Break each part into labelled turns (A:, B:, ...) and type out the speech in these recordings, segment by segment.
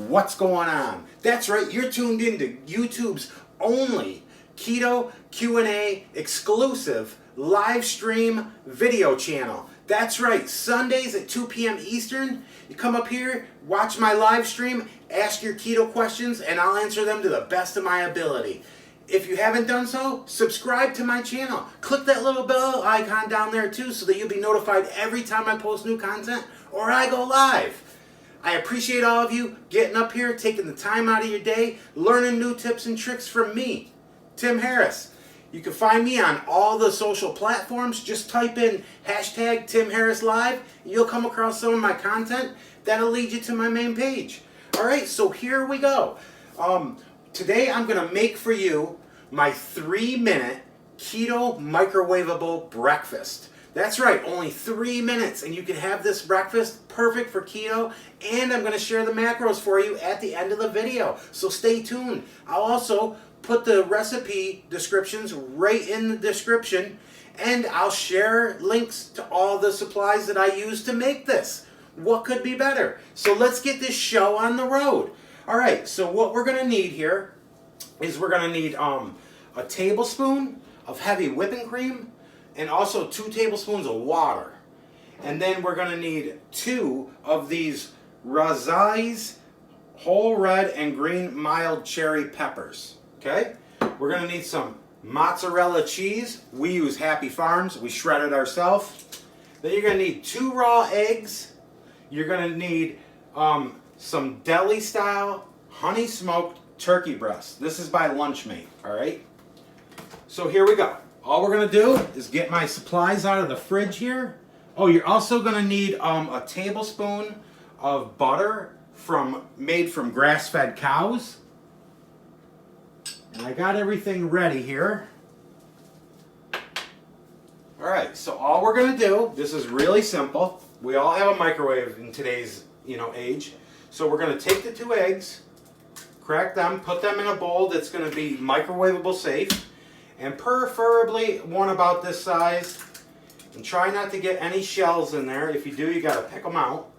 A: what's going on. That's right, you're tuned into YouTube's only Keto Q&A exclusive live stream video channel. That's right, Sundays at 2 p.m. Eastern, you come up here, watch my live stream, ask your keto questions, and I'll answer them to the best of my ability. If you haven't done so, subscribe to my channel. Click that little bell icon down there too so that you'll be notified every time I post new content or I go live. I appreciate all of you getting up here, taking the time out of your day, learning new tips and tricks from me, Tim Harris. You can find me on all the social platforms. Just type in hashtag Tim Harris Live. You'll come across some of my content. That'll lead you to my main page. Alright, so here we go. Today I'm going to make for you my 3-minute keto microwavable breakfast. That's right, only 3 minutes and you can have this breakfast perfect for keto, and I'm going to share the macros for you at the end of the video. So stay tuned. I'll also put the recipe descriptions right in the description, and I'll share links to all the supplies that I use to make this. What could be better? So let's get this show on the road. Alright, so what we're going to need here is we're going to need a tablespoon of heavy whipping cream and also 2 tablespoons of water. And then we're going to need 2 of these Razai's whole red and green mild cherry peppers. Okay? We're going to need some mozzarella cheese. We use Happy Farms. We shred it ourselves. Then you're going to need 2 raw eggs. You're going to need some deli style honey smoked turkey breast. This is by Lunchmate. Alright? So here we go. All we're going to do is get my supplies out of the fridge here. Oh, you're also going to need a tablespoon of butter made from grass-fed cows. And I got everything ready here. Alright, so all we're going to do, this is really simple. We all have a microwave in today's age. So we're going to take the 2 eggs, crack them, put them in a bowl that's going to be microwavable safe. And preferably one about this size. And try not to get any shells in there. If you do, you got to pick them out.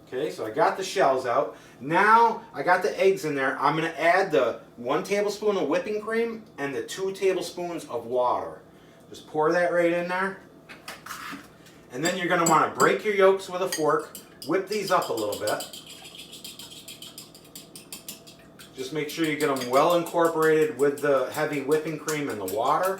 A: Okay, so I got the shells out. Now I got the eggs in there. I'm going to add the 1 tablespoon of whipping cream and the 2 tablespoons of water. Just pour that right in there. And then you're going to want to break your yolks with a fork. Whip these up a little bit. Just make sure you get them well incorporated with the heavy whipping cream and the water.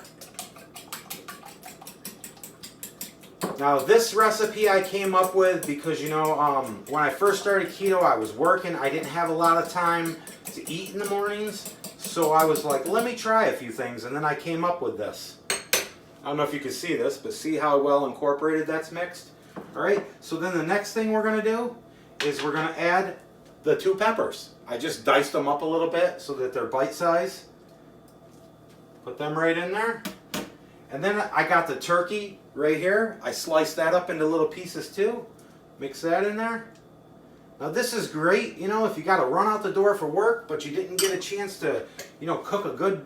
A: Now this recipe I came up with because, you know, when I first started keto I was working. I didn't have a lot of time to eat in the mornings. So I was like, let me try a few things, and then I came up with this. I don't know if you can see this, but see how well incorporated that's mixed? Alright, so then the next thing we're going to do is we're going to add the 2 peppers. I just diced them up a little bit so that they're bite size. Put them right in there. And then I got the turkey right here. I sliced that up into little pieces too. Mix that in there. Now this is great, you know, if you got to run out the door for work, but you didn't get a chance to, you know, cook a good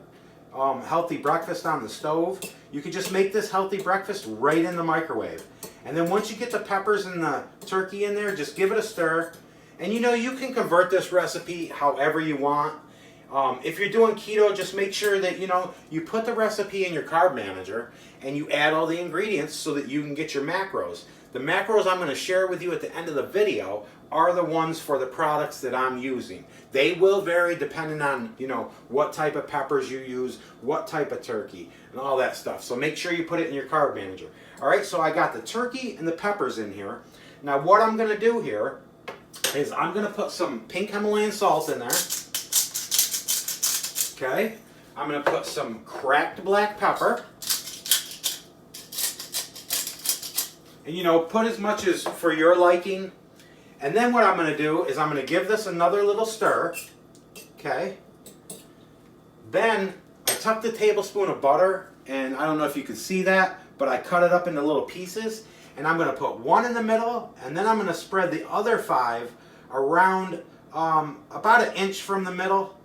A: healthy breakfast on the stove. You could just make this healthy breakfast right in the microwave. And then once you get the peppers and the turkey in there, just give it a stir. And you know, you can convert this recipe however you want. If you're doing keto, just make sure that, you know, you put the recipe in your carb manager and you add all the ingredients so that you can get your macros. The macros I'm going to share with you at the end of the video are the ones for the products that I'm using. They will vary depending on, you know, what type of peppers you use, what type of turkey, and all that stuff. So make sure you put it in your carb manager. Alright, so I got the turkey and the peppers in here. Now what I'm going to do here is I'm going to put some pink Himalayan salt in there. Okay. I'm going to put some cracked black pepper. And you know, put as much as for your liking. And then what I'm going to do is I'm going to give this another little stir. Okay. Then I took the tablespoon of butter, and I don't know if you can see that, but I cut it up into little pieces. And I'm going to put 1 in the middle, and then I'm going to spread the other 5 around about 1 inch from the middle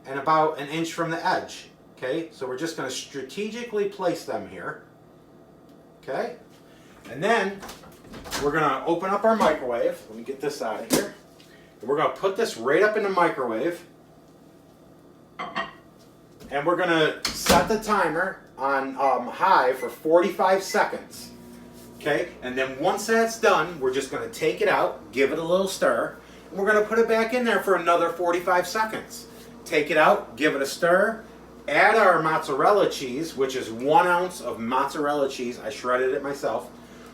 A: and about 1 inch from the edge. Okay, so we're just going to strategically place them here. Okay, and then we're going to open up our microwave. Let me get this out of here. we're going to put this right up in the microwave. And we're going to set the timer on high for 45 seconds. Okay, and then once that's done, we're just going to take it out, give it a little stir, and we're going to put it back in there for another 45 seconds. Take it out, give it a stir, add our mozzarella cheese, which is 1 ounce of mozzarella cheese. I shredded it myself.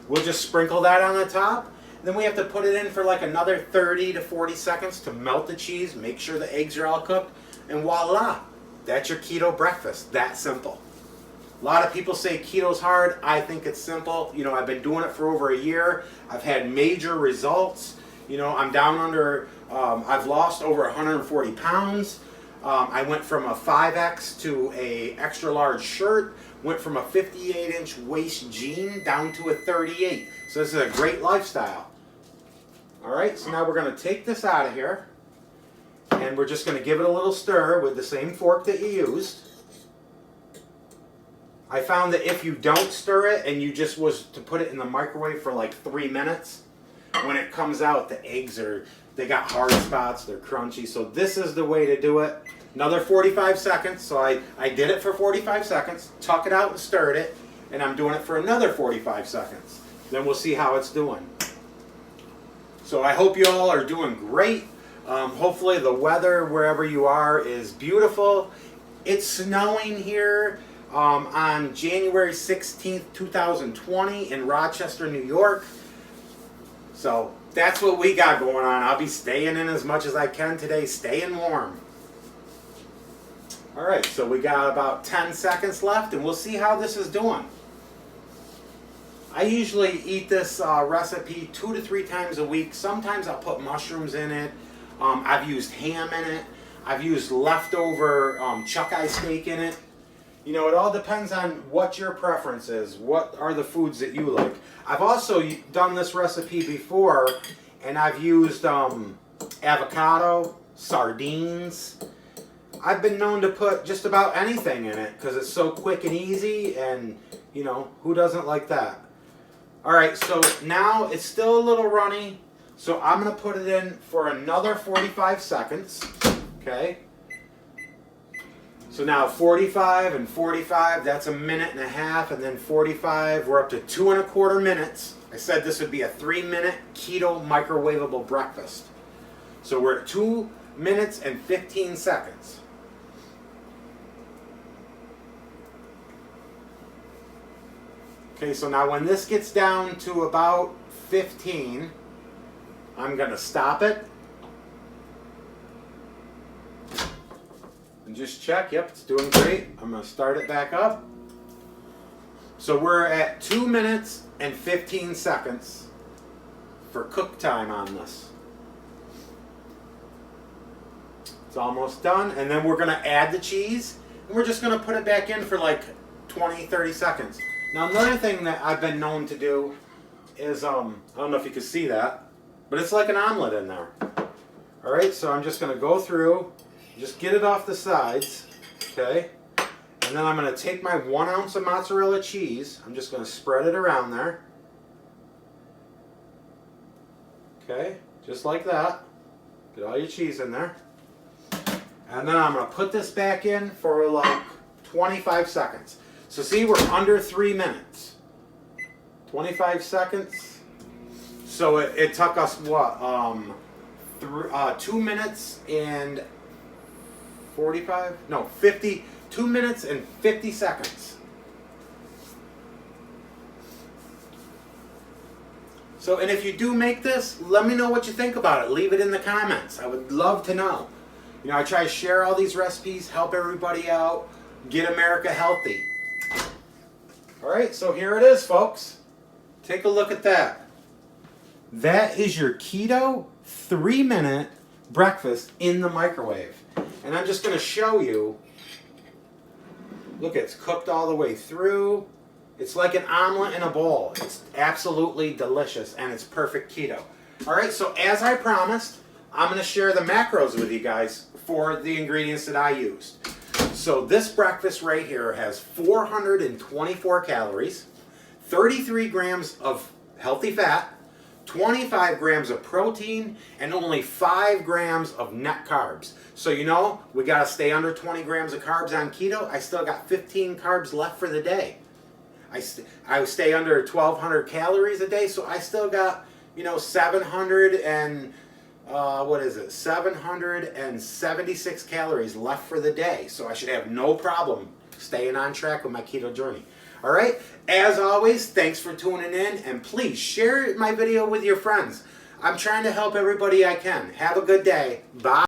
A: We'll just sprinkle that on the top. Then we have to put it in for like another 30 to 40 seconds to melt the cheese, make sure the eggs are all cooked, and voila, that's your keto breakfast. That simple. A lot of people say keto's hard. I think it's simple. You know, I've been doing it for over a year. I've had major results. You know, I'm down under, I've lost over 140 pounds. I went from a 5X to a extra large shirt. Went from a 58-inch waist jean down to a 38. So this is a great lifestyle. All right, so now we're going to take this out of here. And we're just going to give it a little stir with the same fork that you used. I found that if you don't stir it and you just was to put it in the microwave for like 3 minutes, when it comes out, the eggs they got hard spots, they're crunchy. So this is the way to do it. Another 45 seconds. So I did it for 45 seconds, tuck it out and stirred it, and I'm doing it for another 45 seconds. Then we'll see how it's doing. So I hope you all are doing great. Hopefully the weather wherever you are is beautiful. It's snowing here on January 16th, 2020 in Rochester, New York. So that's what we got going on. I'll be staying in as much as I can today, staying warm. All right, so we got about 10 seconds left, and we'll see how this is doing. I usually eat this recipe 2 to 3 times a week. Sometimes I'll put mushrooms in it. I've used ham in it. I've used leftover chuck-eye steak in it. You know, it all depends on what your preference is. What are the foods that you like? I've also done this recipe before, and I've used avocado, sardines. I've been known to put just about anything in it because it's so quick and easy, and, you know, who doesn't like that? All right, so now it's still a little runny, so I'm going to put it in for another 45 seconds, okay? So now 45 and 45, that's 1.5 minutes, and then 45, we're up to 2¼ minutes. I said this would be a 3-minute keto microwavable breakfast. So we're at 2 minutes and 15 seconds. Okay, so now when this gets down to about 15, I'm going to stop it. And just check, yep, it's doing great. I'm going to start it back up. So we're at 2 minutes and 15 seconds for cook time on this. It's almost done, and then we're going to add the cheese, and we're just going to put it back in for like 20, 30 seconds. Now another thing that I've been known to do is, I don't know if you can see that, but it's like an omelet in there. Alright, so I'm just going to go through, just get it off the sides, okay? And then I'm going to take my 1 ounce of mozzarella cheese, I'm just going to spread it around there. Okay, just like that. Get all your cheese in there. And then I'm going to put this back in for like 25 seconds. So see, we're under 3 minutes. 25 seconds. So it took us what? 2 minutes and 45? No, 50. 2 minutes and 50 seconds. So, and if you do make this, let me know what you think about it. Leave it in the comments. I would love to know. You know, I try to share all these recipes, help everybody out, get America healthy. Alright, so here it is, folks. Take a look at that. That is your keto 3-minute breakfast in the microwave. And I'm just going to show you. Look, it's cooked all the way through. It's like an omelet in a bowl. It's absolutely delicious, and it's perfect keto. Alright, so as I promised, I'm going to share the macros with you guys for the ingredients that I used. So this breakfast right here has 424 calories, 33 grams of healthy fat, 25 grams of protein, and only 5 grams of net carbs. So you know, we gotta stay under 20 grams of carbs on keto. I still got 15 carbs left for the day. I stay under 1,200 calories a day, so I still got, you know, 776 calories left for the day. So I should have no problem staying on track with my keto journey. All right, as always, thanks for tuning in, and please share my video with your friends. I'm trying to help everybody I can. Have a good day. Bye.